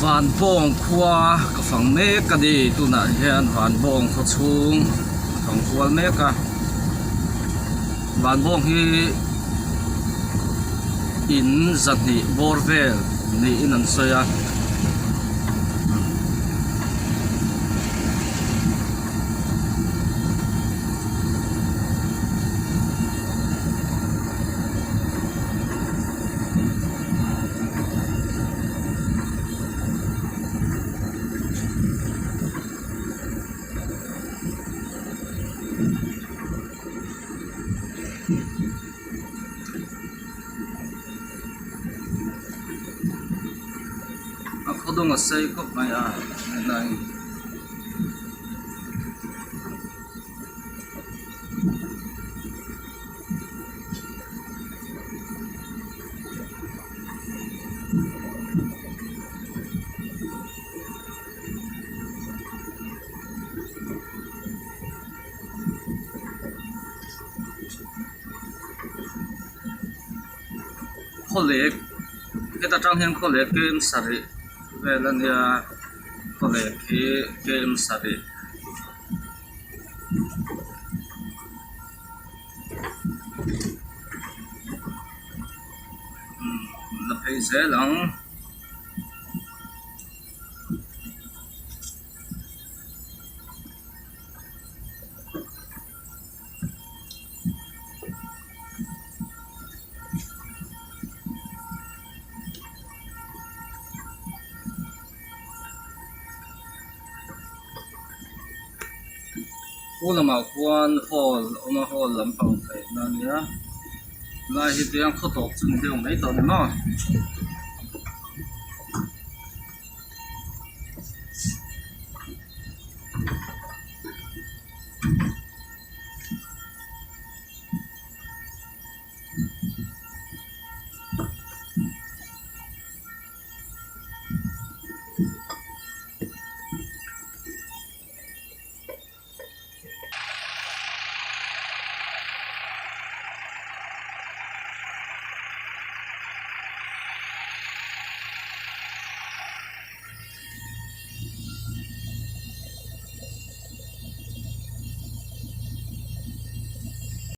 van bong khua ka phang me ka di tu na hian van bong kho chung thong khwal me ka van bong hi in zat ni borvel ni in an soya ako dong asay ko maya nai kolek kita trang hian kolek kem sari velan ya kolek hi kem sari la phei zelang ulama kwan hall oma hall lampang pe na nia lai hi tiang khotok chun deu mai ton no